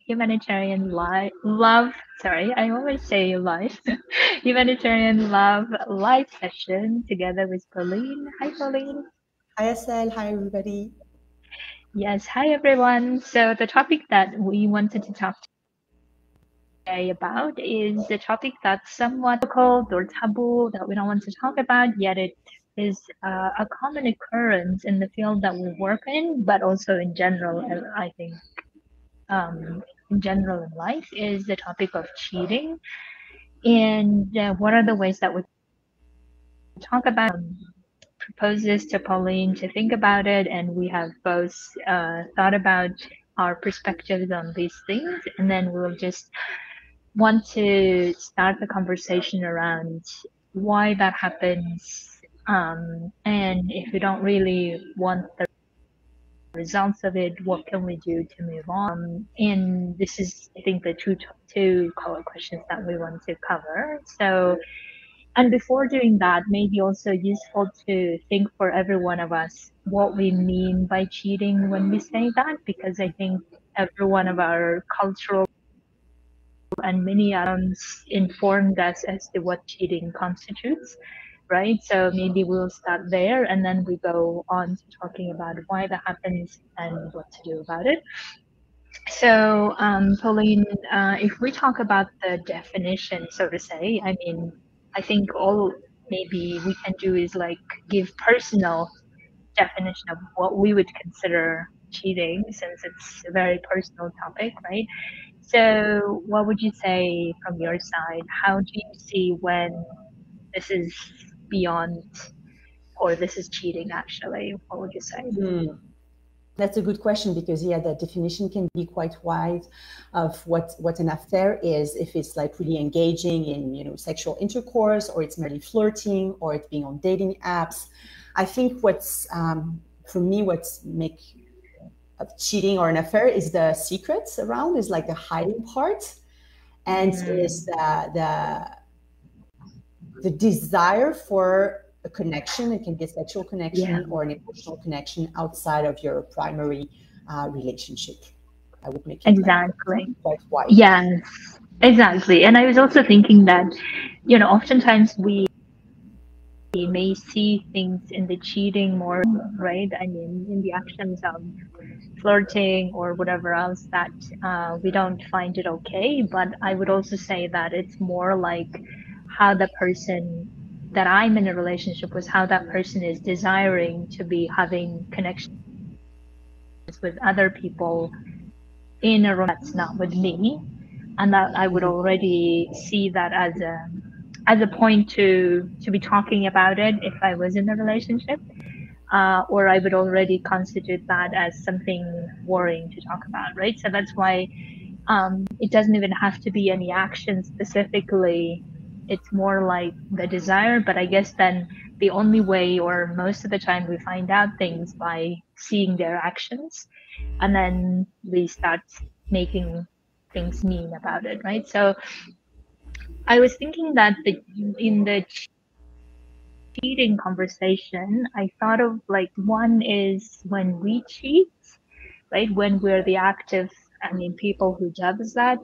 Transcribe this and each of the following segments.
Humanitarian Love. Sorry, I always say live. Humanitarian Love live session together with Pauline. Hi, Pauline. Hi, Asel. Hi, everybody. Yes, hi everyone. So the topic that we wanted to talk today about is the topic that's somewhat difficult or taboo that we don't want to talk about, yet it is a common occurrence in the field that we work in, but also in general, I think, in general in life, is the topic of cheating. And what are the ways that we talk about propose this to Pauline to think about it, and we have both thought about our perspectives on these things, and then we'll just want to start the conversation around why that happens, and if we don't really want the results of it, what can we do to move on? And this is, I think, the two core questions that we want to cover. So, and before doing that, maybe also useful to think for every one of us what we mean by cheating when we say that, because I think every one of our cultural and many informed us as to what cheating constitutes, right? So maybe we'll start there and then we go on to talking about why that happens and what to do about it. So, Pauline, if we talk about the definition, so to say, I mean, I think all maybe we can do is like give personal definition of what we would consider cheating, since it's a very personal topic, right? So, what would you say from your side? How do you see when this is beyond or this is cheating actually? What would you say? That's a good question because, yeah, the definition can be quite wide of what an affair is. If it's like really engaging in, sexual intercourse, or it's merely flirting, or it's being on dating apps. I think what's, for me, what's make cheating or an affair is the secrets around, is like the hiding part, and is the desire for a connection. It can be a sexual connection or an emotional connection outside of your primary relationship. I would make it Exactly. quite wide. Yes, exactly. And I was also thinking that, oftentimes we may see things in the cheating more, right? I mean, in the actions of flirting or whatever else that we don't find it okay. But I would also say that it's more like how the person that I'm in a relationship with, how that person is desiring to be having connections with other people in a room that's not with me, and that I would already see that as a point to be talking about it if I was in a relationship, or I would already constitute that as something worrying to talk about, right? So that's why it doesn't even have to be any action specifically. It's more like the desire, but I guess then the only way, or most of the time, we find out things by seeing their actions, and then we start making things mean about it, right? So I was thinking that in the cheating conversation, I thought of like one is when we cheat, right? When we're the active, I mean, people who does that.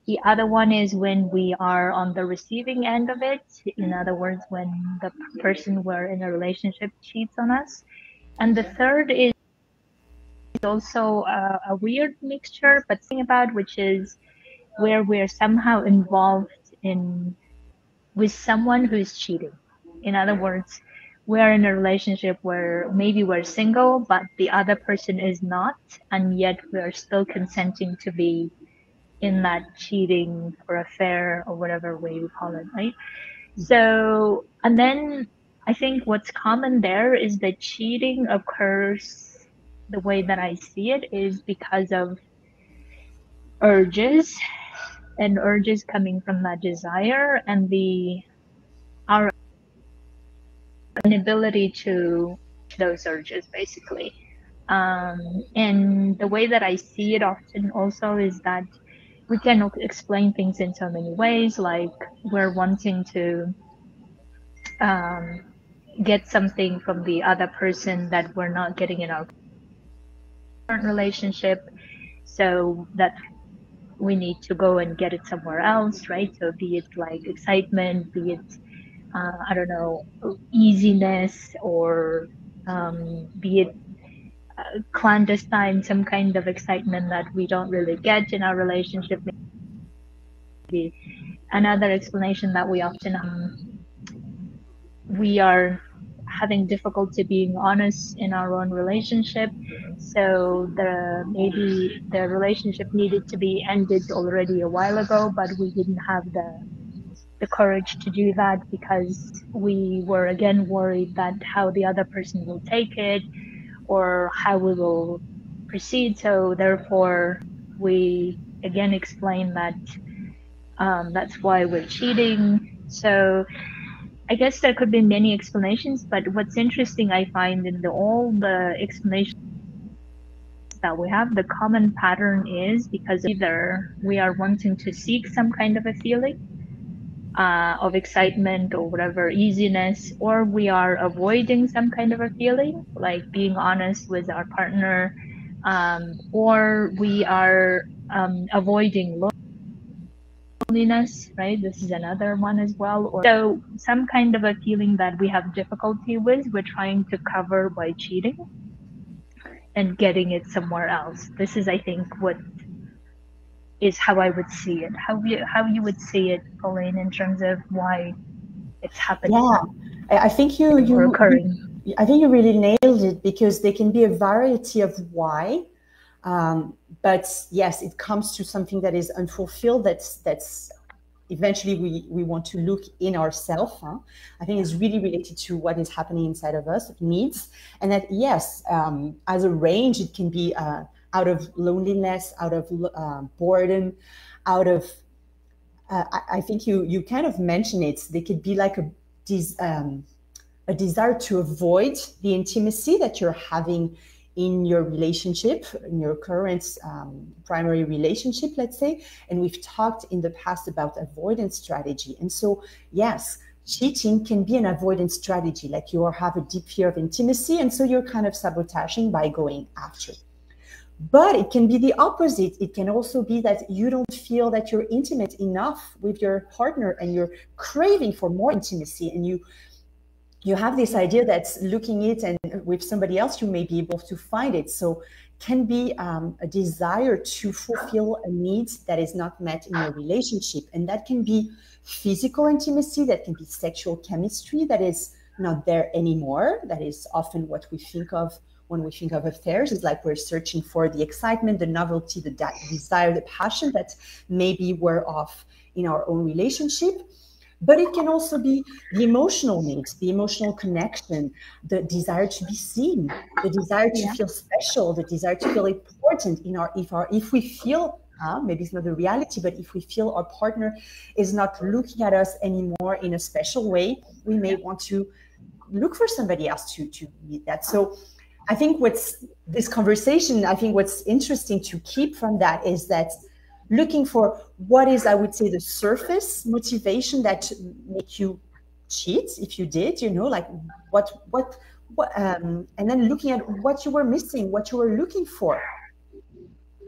The other one is when we are on the receiving end of it. In other words, when the person we're in a relationship cheats on us. And the third is also a weird mixture, but think about, which is where we're somehow involved in with someone who is cheating. In other words, we're in a relationship where maybe we're single, but the other person is not, and yet we're still consenting to be in that cheating or affair or whatever way you call it, right? So, and then I think what's common there is that cheating occurs, the way that I see it, is because of urges, and urges coming from that desire, and our inability to those urges, basically. And the way that I see it often also is that we can explain things in so many ways, like we're wanting to get something from the other person that we're not getting in our current relationship. So that we need to go and get it somewhere else, right? So be it like excitement, be it I don't know, easiness, or be it clandestine, some kind of excitement that we don't really get in our relationship. Maybe another explanation that we often we are having difficulty being honest in our own relationship. So maybe the relationship needed to be ended already a while ago, but we didn't have the courage to do that because we were again worried that how the other person will take it or how we will proceed. So therefore, we again explain that that's why we're cheating. So I guess there could be many explanations, but what's interesting I find in all the explanations that we have, the common pattern is because either we are wanting to seek some kind of a feeling of excitement or whatever, easiness, or we are avoiding some kind of a feeling, like being honest with our partner, or we are avoiding loneliness, right? This is another one as well. Or so some kind of a feeling that we have difficulty with, we're trying to cover by cheating and getting it somewhere else. This is, I think, what is how I would see it. How you would see it, Pauline, in terms of why it's happening Yeah, I think or occurring. I think you really nailed it, because there can be a variety of why. But yes, it comes to something that is unfulfilled. That's eventually we want to look in ourselves. Huh? I think it's really related to what is happening inside of us, needs, and that yes, as a range, it can be out of loneliness, out of boredom, out of I think you kind of mentioned it. They could be like a desire to avoid the intimacy that you're having in your relationship, in your current primary relationship, let's say. And we've talked in the past about avoidance strategy. And so, yes, cheating can be an avoidance strategy, like you have a deep fear of intimacy, and so you're kind of sabotaging by going after. But it can be the opposite. It can also be that you don't feel that you're intimate enough with your partner and you're craving for more intimacy, and you have this idea that looking it and with somebody else, you may be able to find it. So can be a desire to fulfill a need that is not met in your relationship. And that can be physical intimacy, that can be sexual chemistry that is not there anymore. That is often what we think of when we think of affairs. It's like we're searching for the excitement, the novelty, the desire, the passion that maybe we're off in our own relationship. But it can also be the emotional needs, the emotional connection, the desire to be seen, the desire to feel special, the desire to feel important in if we feel, maybe it's not the reality, but if we feel our partner is not looking at us anymore in a special way, we may want to look for somebody else to meet that. So I think what's interesting to keep from that is that looking for what is, I would say, the surface motivation that make you cheat, if you did, like what, and then looking at what you were missing, what you were looking for.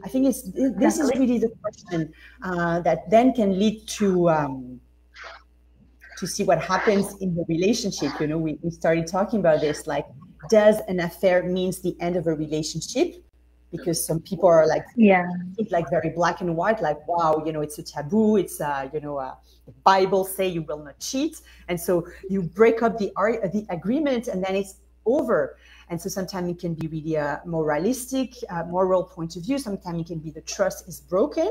I think this is really the question that then can lead to see what happens in the relationship. We started talking about this, like, does an affair means the end of a relationship? Because some people are like, it's like very black and white, like, wow, it's a taboo. It's, the Bible say you will not cheat. And so you break up the agreement and then it's over. And so sometimes it can be really a moralistic, moral point of view. Sometimes it can be the trust is broken,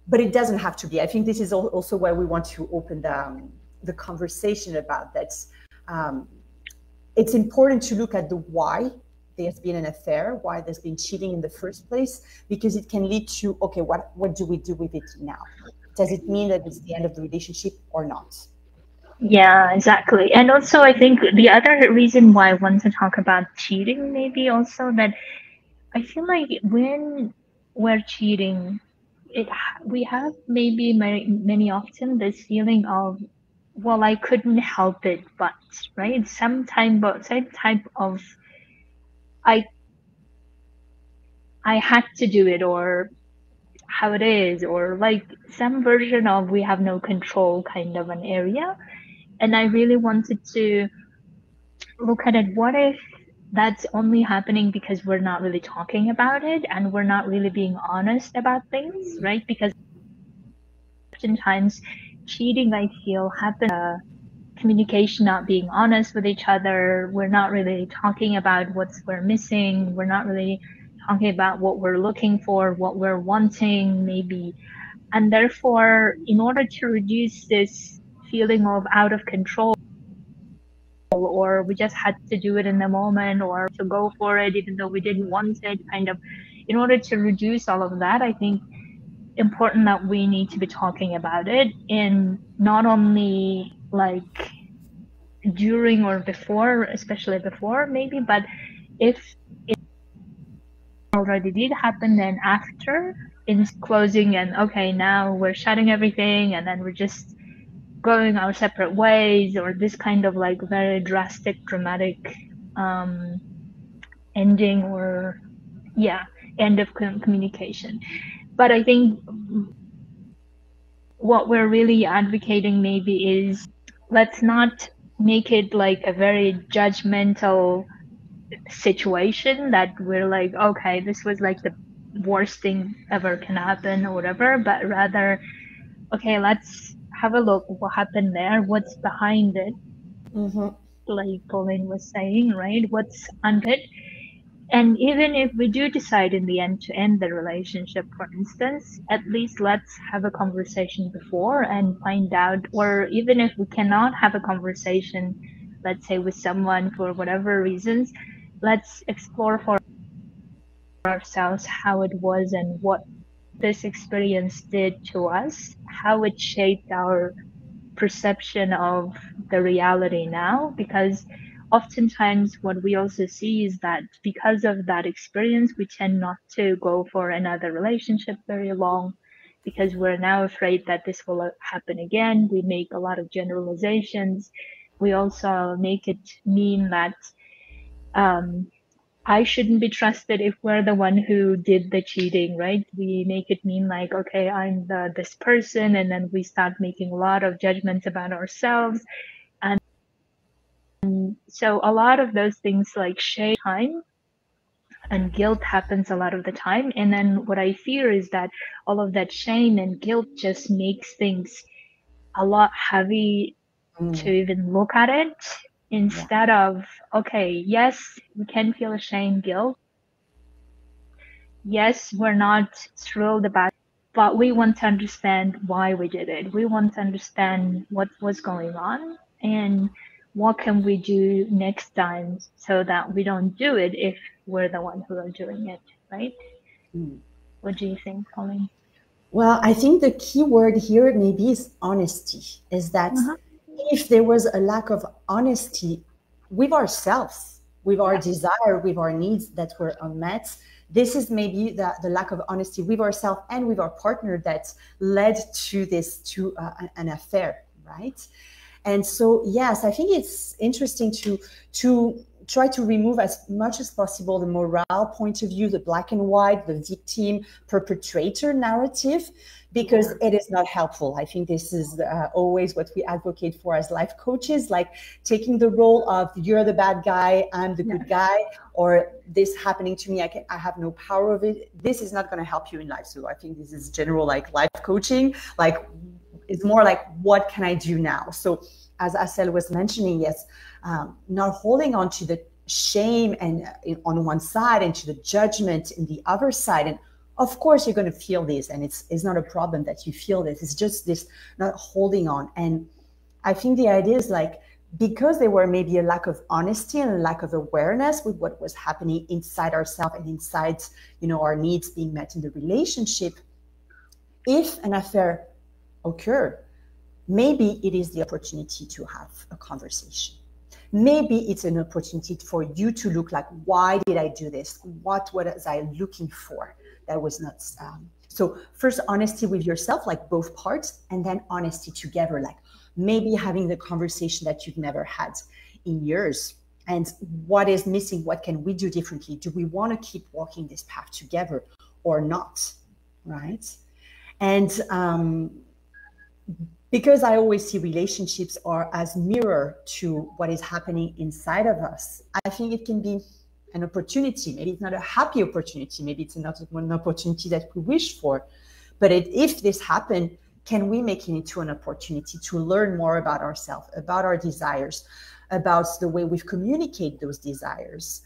but it doesn't have to be. I think this is also why we want to open the conversation about that. It's important to look at the why there's been an affair, why there's been cheating in the first place, because it can lead to, okay, what do we do with it now? Does it mean that it's the end of the relationship or not? Yeah, exactly. And also, I think the other reason why I want to talk about cheating, maybe also that I feel like when we're cheating, we have maybe many often this feeling of, well, I couldn't help it, but right, some type of I had to do it, or how it is, or like some version of we have no control kind of an area. And I really wanted to look at it. What if that's only happening because we're not really talking about it and we're not really being honest about things, right? Because oftentimes cheating, I feel, happens communication, not being honest with each other. We're not really talking about what's we're missing. We're not really talking about what we're looking for, what we're wanting, maybe. And therefore, in order to reduce this feeling of out of control, or we just had to do it in the moment, or to go for it even though we didn't want it, kind of, in order to reduce all of that, I think important that we need to be talking about it, and not only like during or before, especially before maybe, but if it already did happen, then after, in closing and okay, now we're shutting everything and then we're just going our separate ways, or this kind of like very drastic, dramatic um, ending, or yeah, end of communication. But I think what we're really advocating maybe is, let's not make it like a very judgmental situation that we're like, okay, this was like the worst thing ever can happen or whatever, but rather, okay, let's have a look what happened there, what's behind it, like Pauline was saying, right? What's under it. And even if we do decide in the end to end the relationship, for instance, at least let's have a conversation before and find out, or even if we cannot have a conversation, let's say with someone for whatever reasons, let's explore for ourselves how it was and what this experience did to us, how it shaped our perception of the reality now. Because oftentimes what we also see is that because of that experience, we tend not to go for another relationship very long, because we're now afraid that this will happen again. We make a lot of generalizations. We also make it mean that I shouldn't be trusted if we're the one who did the cheating, right? We make it mean like, okay, I'm this person, and then we start making a lot of judgments about ourselves. And so a lot of those things like shame time and guilt happens a lot of the time. And then what I fear is that all of that shame and guilt just makes things a lot heavy to even look at it, instead of, okay, yes, we can feel shame, guilt. Yes, we're not thrilled about it, but we want to understand why we did it. We want to understand what was going on and what can we do next time so that we don't do it if we're the one who are doing it, right? What do you think, Pauline? Well, I think the key word here maybe is honesty, is that if there was a lack of honesty with ourselves, with our desire, with our needs that were unmet, this is maybe the lack of honesty with ourselves and with our partner that led to this, to an affair, right? And so, yes, I think it's interesting to try to remove as much as possible the morale point of view, the black and white, the victim perpetrator narrative, because it is not helpful. I think this is always what we advocate for as life coaches, like taking the role of you're the bad guy, I'm the good guy, or this happening to me, I have no power of it. This is not going to help you in life. So I think this is general like life coaching, like it's more like, what can I do now? So as Asel was mentioning, yes, not holding on to the shame and on one side and to the judgment in the other side. And of course, you're going to feel this, and it's not a problem that you feel this. It's just this not holding on. And I think the idea is like, because there were maybe a lack of honesty and a lack of awareness with what was happening inside ourselves and inside, our needs being met in the relationship, if an affair occurred, maybe it is the opportunity to have a conversation. Maybe it's an opportunity for you to look like, why did I do this? What was I looking for? That was not. So first, honesty with yourself, like both parts, and then honesty together, like maybe having the conversation that you've never had in years. And what is missing? What can we do differently? Do we want to keep walking this path together or not? Right? And because I always see relationships are as mirror to what is happening inside of us, I think it can be an opportunity. Maybe it's not a happy opportunity. Maybe it's not an opportunity that we wish for. But if this happened, can we make it into an opportunity to learn more about ourselves, about our desires, about the way we communicate those desires?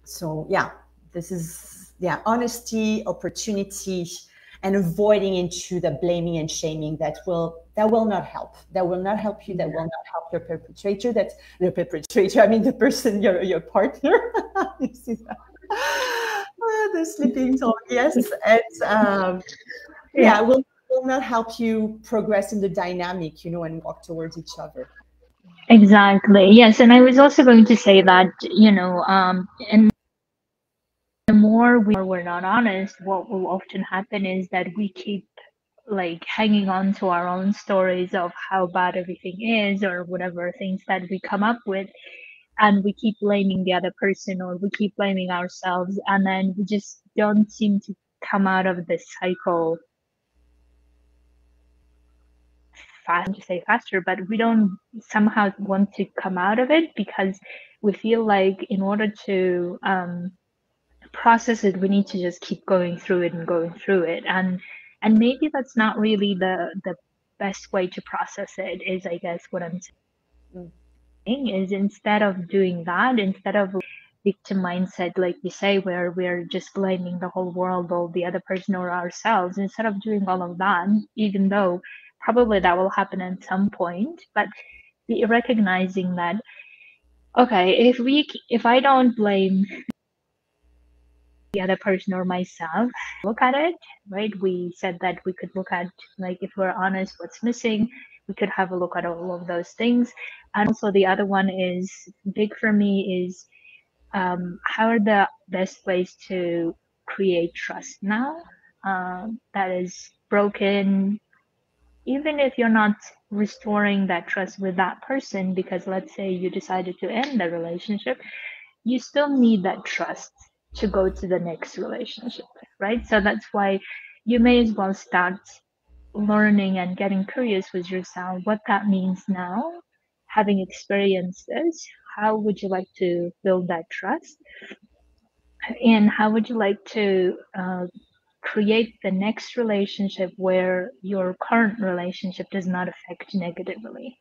So yeah, this is honesty, opportunity, and avoiding into the blaming and shaming that will not help. That will not help you. That will not help your perpetrator. That's the perpetrator. I mean the person, your partner. This is the sleeping talk. Yes, and yeah, will not help you progress in the dynamic, and walk towards each other. Exactly. Yes, and I was also going to say that, and the more we're not honest, what will often happen is that we keep like hanging on to our own stories of how bad everything is or whatever things that we come up with, and we keep blaming the other person or we keep blaming ourselves, and then we just don't seem to come out of this cycle to say faster, but we don't somehow want to come out of it because we feel like in order to process it, we need to just keep going through it and going through it, and maybe that's not really the best way to process it. Is I guess what I'm saying is, instead of doing that, instead of victim mindset, like we say, where we're just blaming the whole world or the other person or ourselves, instead of doing all of that, even though probably that will happen at some point, but be recognizing that, okay, if I don't blame the other person or myself, look at it, right? We said that we could look at, like, if we're honest, what's missing. We could have a look at all of those things. And also the other one is big for me is how are the best ways to create trust now that is broken, even if you're not restoring that trust with that person, because let's say you decided to end the relationship, you still need that trust to go to the next relationship, right? So that's why you may as well start learning and getting curious with yourself what that means now, having experienced this. How would you like to build that trust? And how would you like to create the next relationship where your current relationship does not affect negatively?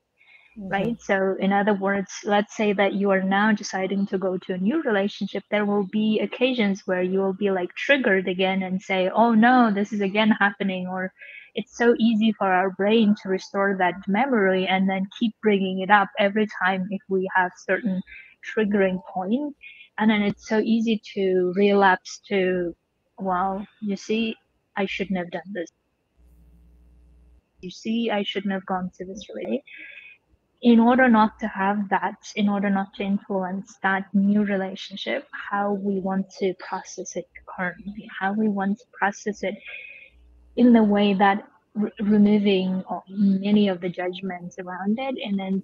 Right? So, in other words, let's say that you are now deciding to go to a new relationship. There will be occasions where you will be like triggered again and say, oh no, this is again happening. Or it's so easy for our brain to restore that memory and then keep bringing it up every time if we have certain triggering point. And then it's so easy to relapse to, well, you see, I shouldn't have done this. You see, I shouldn't have gone to this relationship. In order not to have that, in order not to influence that new relationship, how we want to process it currently, how we want to process it in the way that removing many of the judgments around it, and then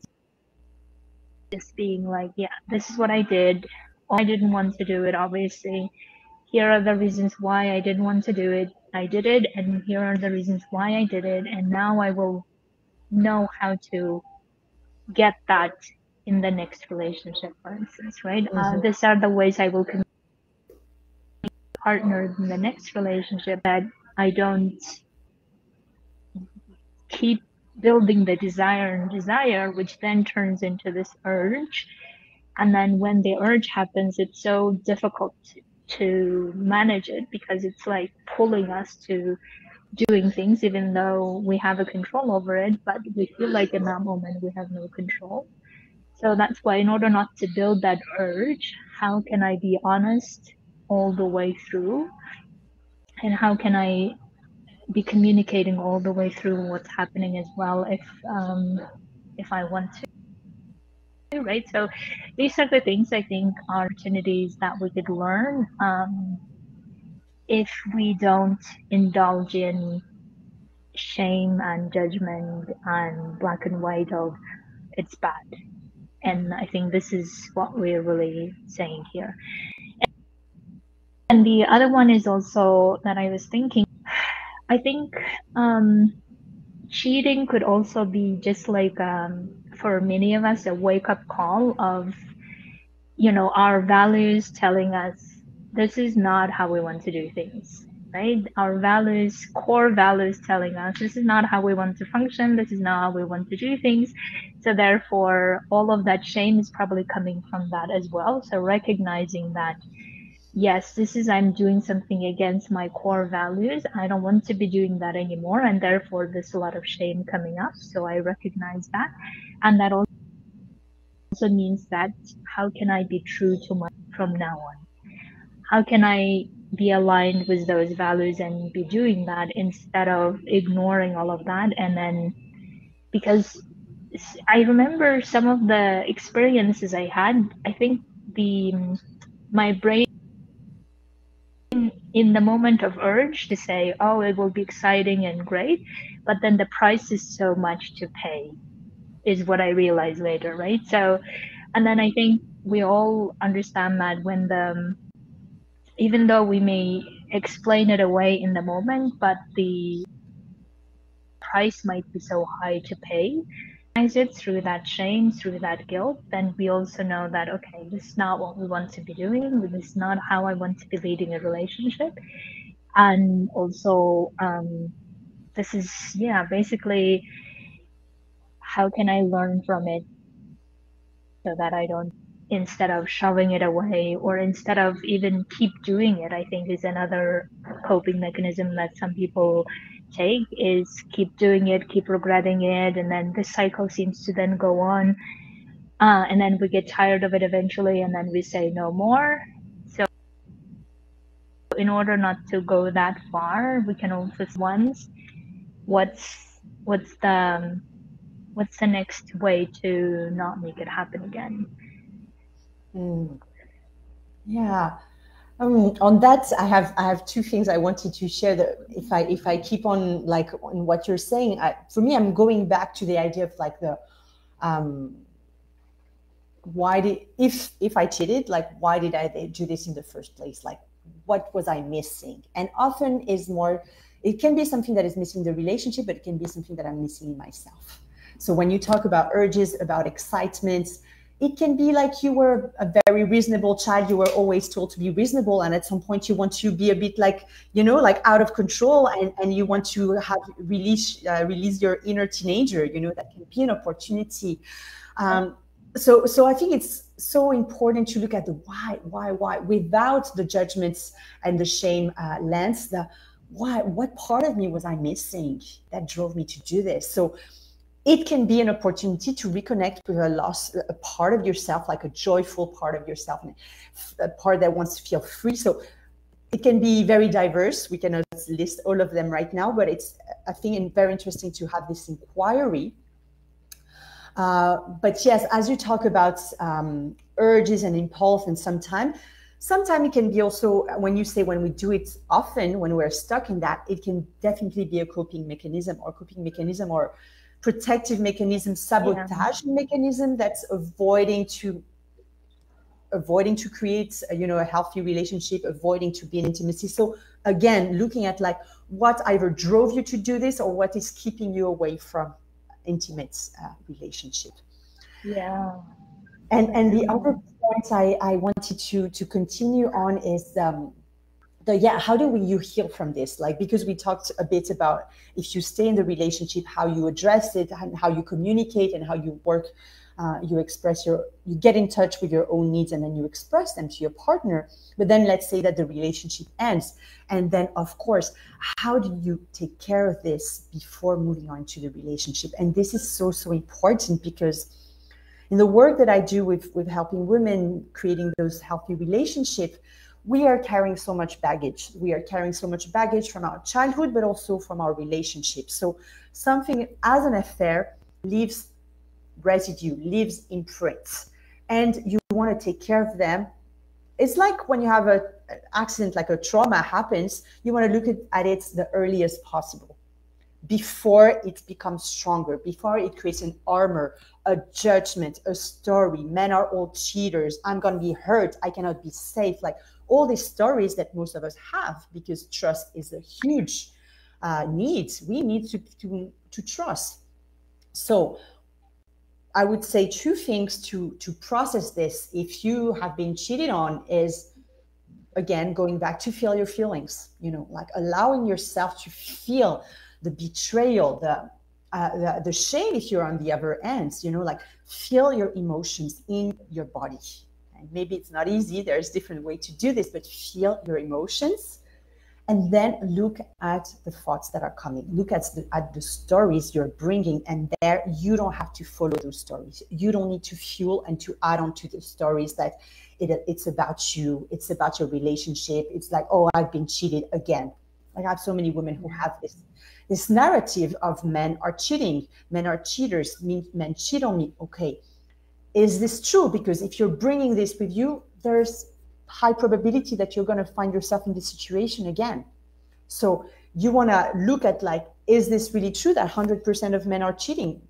just being like, yeah, this is what I did. I didn't want to do it, obviously. Here are the reasons why I didn't want to do it. I did it, and here are the reasons why I did it, and now I will know how to get that in the next relationship, for instance, right? These are the ways I will connect partner in the next relationship, that I don't keep building the desire, which then turns into this urge. And then when the urge happens, it's so difficult to manage it because it's like pulling us to doing things even though we have a control over it, but we feel like in that moment we have no control. So that's why, in order not to build that urge, how can I be honest all the way through? And how can I be communicating all the way through what's happening as well, if I want to, right? So these are the things I think are opportunities that we could learn if we don't indulge in shame and judgment and black and white of it's bad. And I think this is what we're really saying here. And the other one is also that I was thinking, I think cheating could also be just like for many of us a wake up call of our values telling us this is not how we want to do things, right? Our values, core values telling us this is not how we want to function, this is not how we want to do things. So therefore, all of that shame is probably coming from that as well. So recognizing that, yes, this is, I'm doing something against my core values. I don't want to be doing that anymore. And therefore, there's a lot of shame coming up. So I recognize that. And that also means that how can I be true to my from now on? How can I be aligned with those values and be doing that instead of ignoring all of that? And then, because I remember some of the experiences I had, I think my brain in the moment of urge to say, oh, it will be exciting and great, but then the price is so much to pay, is what I realized later, right? So, and then I think we all understand that when even though we may explain it away in the moment, but the price might be so high to pay, it through that shame, through that guilt, then we also know that, okay, this is not what we want to be doing. This is not how I want to be leading a relationship. And also, this is, yeah, basically, how can I learn from it so that I don't, instead of shoving it away or instead of even keep doing it, I think is another coping mechanism that some people take, is keep doing it, keep regretting it, and then this cycle seems to then go on, and then we get tired of it eventually, and then we say no more. So in order not to go that far, we can also once what's the next way to not make it happen again. Yeah. On that, I have two things I wanted to share. That if I keep on like on what you're saying, for me, I'm going back to the idea of like the why did if I cheated, like why did I do this in the first place? Like what was I missing? And often is more, it can be something that is missing in the relationship, but it can be something that I'm missing in myself. So when you talk about urges, about excitements, it can be like you were a very reasonable child. You were always told to be reasonable. And at some point you want to be a bit like, like out of control, and you want to have release your inner teenager, that can be an opportunity. So I think it's so important to look at the why, without the judgments and the shame lens, the why, what part of me was I missing that drove me to do this? So it can be an opportunity to reconnect with a part of yourself, like a joyful part of yourself, a part that wants to feel free. So it can be very diverse. We cannot list all of them right now, but it's, I think, very interesting to have this inquiry. But yes, as you talk about urges and impulse, and sometimes it can be also, when you say when we do it often, when we're stuck in that, it can definitely be a coping mechanism or protective mechanism, sabotage mechanism that's avoiding to create a healthy relationship, avoiding to be in intimacy. So again, looking at like what either drove you to do this or what is keeping you away from intimate relationship. Yeah. And the other point I wanted to continue on is how do you heal from this? Like, because we talked a bit about if you stay in the relationship, how you address it and how you communicate and how you work, you express you get in touch with your own needs and then you express them to your partner. But then let's say that the relationship ends. And then of course, how do you take care of this before moving on to the relationship? And this is so important, because in the work that I do with helping women creating those healthy relationships, we are carrying so much baggage. We are carrying so much baggage from our childhood, but also from our relationships. So something as an affair leaves residue, leaves imprints, and you want to take care of them. It's like when you have an accident, like a trauma happens, you want to look at it the earliest possible, before it becomes stronger, before it creates an armor, a judgment, a story. Men are all cheaters. I'm going to be hurt. I cannot be safe. Like all these stories that most of us have, because trust is a huge needs. We need to trust. So I would say two things to process this if you have been cheated on is, again, going back to feel your feelings, like allowing yourself to feel the betrayal, the shame if you're on the other end, like feel your emotions in your body. And maybe it's not easy, there's different way to do this, but feel your emotions. And then look at the thoughts that are coming. Look at the stories you're bringing. And there, you don't have to follow those stories. You don't need to fuel and to add on to the stories that it's about you. It's about your relationship. It's like, oh, I've been cheated again. Like I have so many women who have this narrative of men are cheating. Men are cheaters. Men cheat on me. Okay. Is this true? Because if you're bringing this with you, there's high probability that you're going to find yourself in this situation again. So you want to look at like, is this really true that 100% of men are cheating?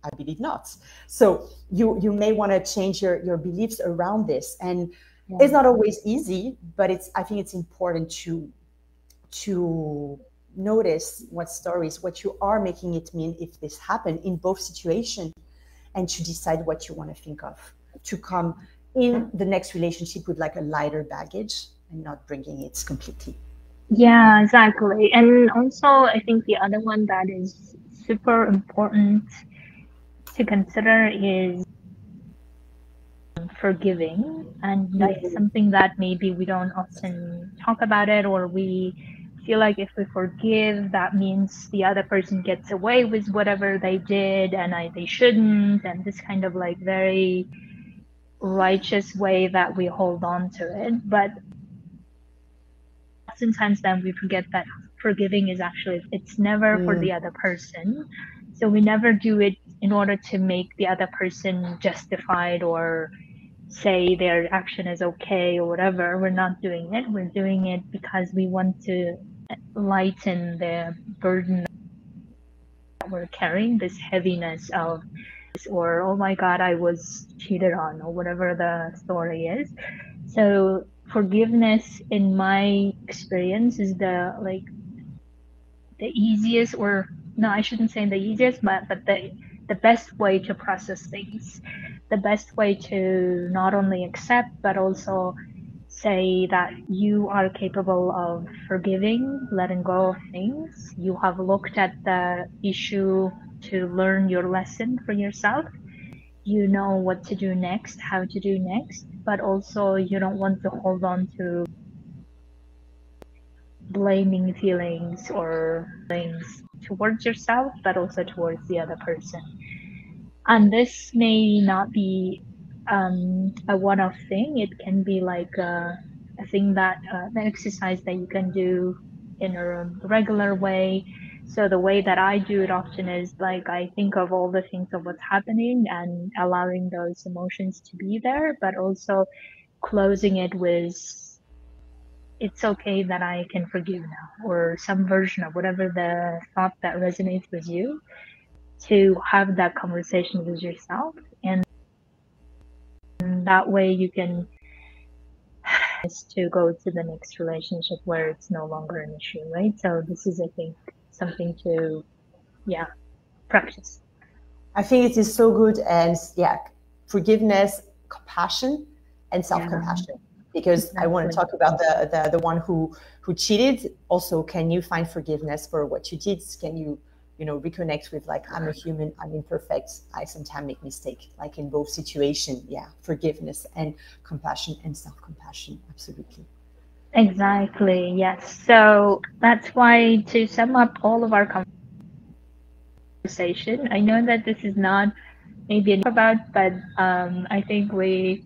I believe not. So you may want to change your beliefs around this. And it's not always easy, but I think it's important to notice what you are making it mean if this happened in both situations, and to decide what you want to think of to come in the next relationship with like a lighter baggage and not bringing it completely. Yeah, exactly. And also, I think the other one that is super important to consider is forgiving. And that's something that maybe we don't often talk about it, or we feel like if we forgive, that means the other person gets away with whatever they did and they shouldn't. And this kind of like very righteous way that we hold on to it. But oftentimes then we forget that forgiving is actually, it's never for the other person. So we never do it in order to make the other person justified or say their action is okay or whatever. We're not doing it. We're doing it because we want to lighten the burden that we're carrying, this heaviness of, or oh my God, I was cheated on, or whatever the story is. So forgiveness, in my experience, is the easiest, or no, I shouldn't say the easiest, but the best way to process things, the best way to not only accept but also say that you are capable of forgiving, letting go of things. You have looked at the issue to learn your lesson for yourself. You know what to do next, how to do next, but also you don't want to hold on to blaming feelings or things towards yourself, but also towards the other person. And this may not be a one-off thing. It can be like a thing that an exercise that you can do in a regular way. So the way that I do it often is like I think of all the things of what's happening and allowing those emotions to be there, but also closing it with, it's okay that I can forgive now, or some version of whatever the thought that resonates with you, to have that conversation with yourself. And that way you can to go to the next relationship where it's no longer an issue, right? So this is, I think, something to, practice. I think it is so good. And forgiveness, compassion, and self-compassion. Because exactly. I want to talk about the one who cheated. Also, can you find forgiveness for what you did? Can you reconnect with like, I'm a human, I'm imperfect, I sometimes make mistake. Like in both situations, forgiveness and compassion and self-compassion, absolutely. Exactly, yes. So that's why, to sum up all of our conversation, I know that this is not maybe about, but I think we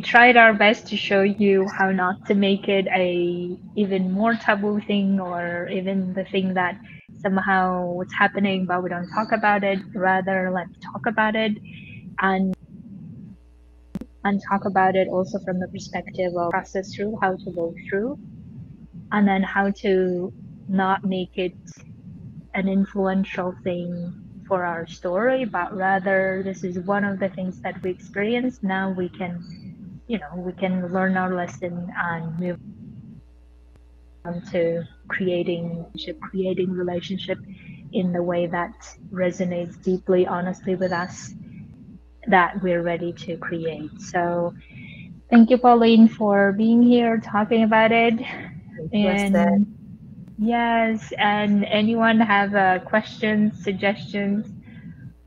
tried our best to show you how not to make it a even more taboo thing, or even the thing that somehow what's happening but we don't talk about it. Rather, let's talk about it and talk about it also from the perspective of process through, how to go through, and then how to not make it an influential thing for our story, but rather this is one of the things that we experienced. Now we can learn our lesson and move to creating relationship in the way that resonates deeply, honestly with us, that we're ready to create. So thank you, Pauline, for being here, talking about it. Thank you, Asel. And yes, and anyone have questions, suggestions,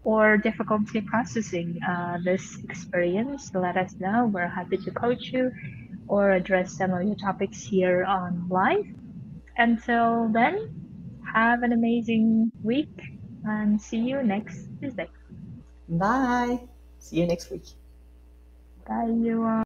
or difficulty processing this experience, let us know. We're happy to coach you or address some of your topics here on live. Until then, have an amazing week and see you next Tuesday. Bye. See you next week. Bye, everyone.